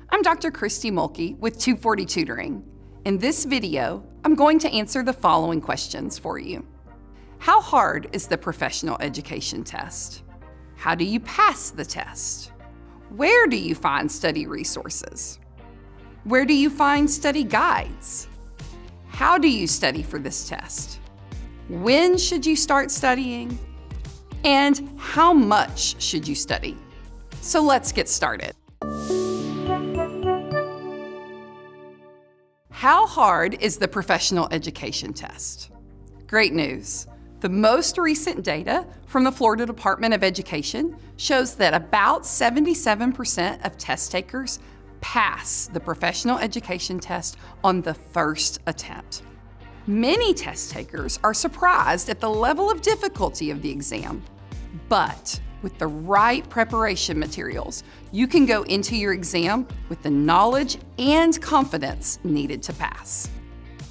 I'm Dr. Kristy Mulkey with 240 Tutoring. In this video, I'm going to answer the following questions for you. How hard is the professional education test? How do you pass the test? Where do you find study resources? Where do you find study guides? How do you study for this test? When should you start studying? And how much should you study? So let's get started. How hard is the professional education test? Great news. The most recent data from the Florida Department of Education shows that about 77% of test takers pass the professional education test on the first attempt. Many test takers are surprised at the level of difficulty of the exam, but with the right preparation materials, you can go into your exam with the knowledge and confidence needed to pass.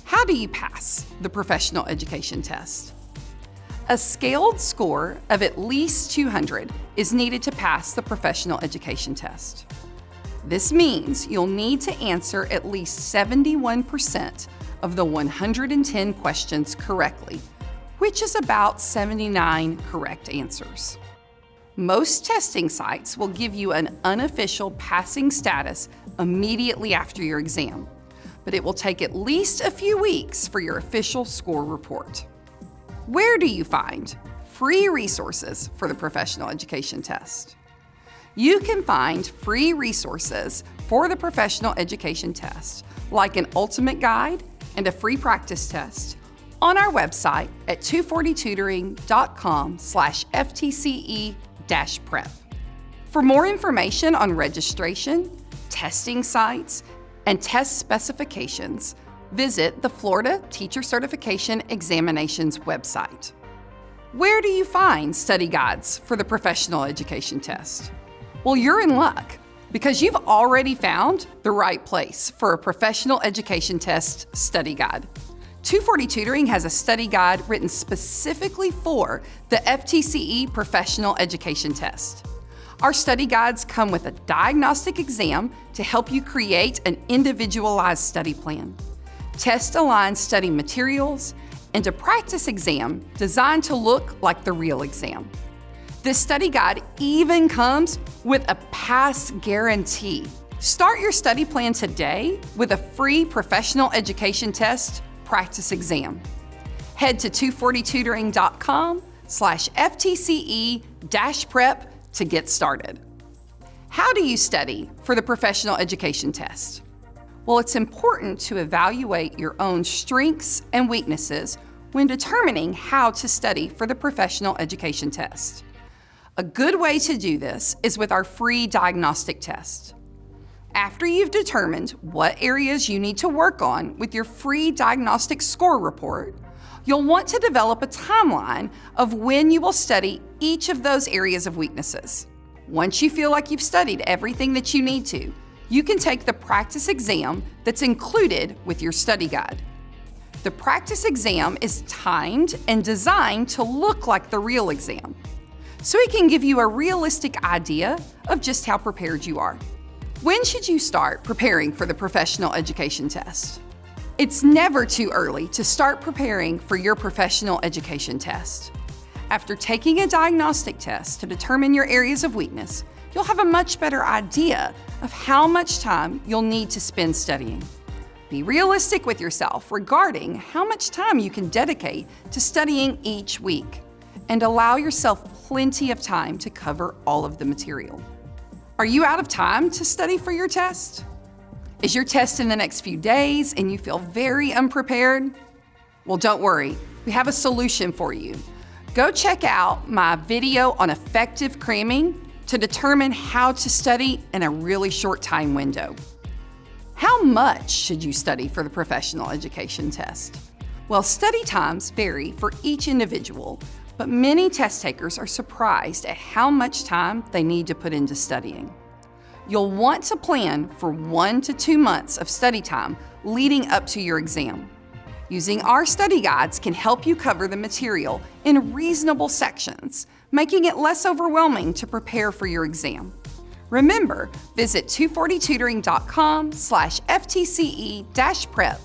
How do you pass the professional education test? A scaled score of at least 200 is needed to pass the professional education test. This means you'll need to answer at least 71% of the 110 questions correctly, which is about 79 correct answers. Most testing sites will give you an unofficial passing status immediately after your exam, but it will take at least a few weeks for your official score report. Where do you find free resources for the professional education test? You can find free resources for the professional education test, like an ultimate guide and a free practice test, on our website at 240tutoring.com/FTCE-prep. For more information on registration, testing sites, and test specifications, visit the Florida Teacher Certification Examinations website. Where do you find study guides for the professional education test? Well, you're in luck because you've already found the right place for a professional education test study guide. 240 Tutoring has a study guide written specifically for the FTCE Professional Education Test. Our study guides come with a diagnostic exam to help you create an individualized study plan, test-aligned study materials, and a practice exam designed to look like the real exam. This study guide even comes with a pass guarantee. Start your study plan today with a free professional education test practice exam. Head to 240tutoring.com/FTCE-prep to get started. How do you study for the professional education test? Well, it's important to evaluate your own strengths and weaknesses when determining how to study for the professional education test. A good way to do this is with our free diagnostic test. After you've determined what areas you need to work on with your free diagnostic score report, you'll want to develop a timeline of when you will study each of those areas of weaknesses. Once you feel like you've studied everything that you need to, you can take the practice exam that's included with your study guide. The practice exam is timed and designed to look like the real exam, so it can give you a realistic idea of just how prepared you are. When should you start preparing for the professional education test? It's never too early to start preparing for your professional education test. After taking a diagnostic test to determine your areas of weakness, you'll have a much better idea of how much time you'll need to spend studying. Be realistic with yourself regarding how much time you can dedicate to studying each week, and allow yourself plenty of time to cover all of the material. Are you out of time to study for your test? Is your test in the next few days and you feel very unprepared? Well, don't worry, we have a solution for you. Go check out my video on effective cramming to determine how to study in a really short time window. How much should you study for the professional education test? Well, study times vary for each individual, but many test takers are surprised at how much time they need to put into studying. You'll want to plan for 1 to 2 months of study time leading up to your exam. Using our study guides can help you cover the material in reasonable sections, making it less overwhelming to prepare for your exam. Remember, visit 240tutoring.com/FTCE-prep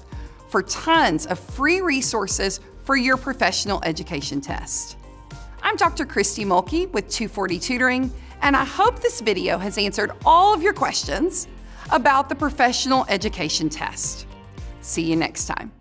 for tons of free resources for your professional education test. I'm Dr. Kristy Mulkey with 240 Tutoring, and I hope this video has answered all of your questions about the professional education test. See you next time.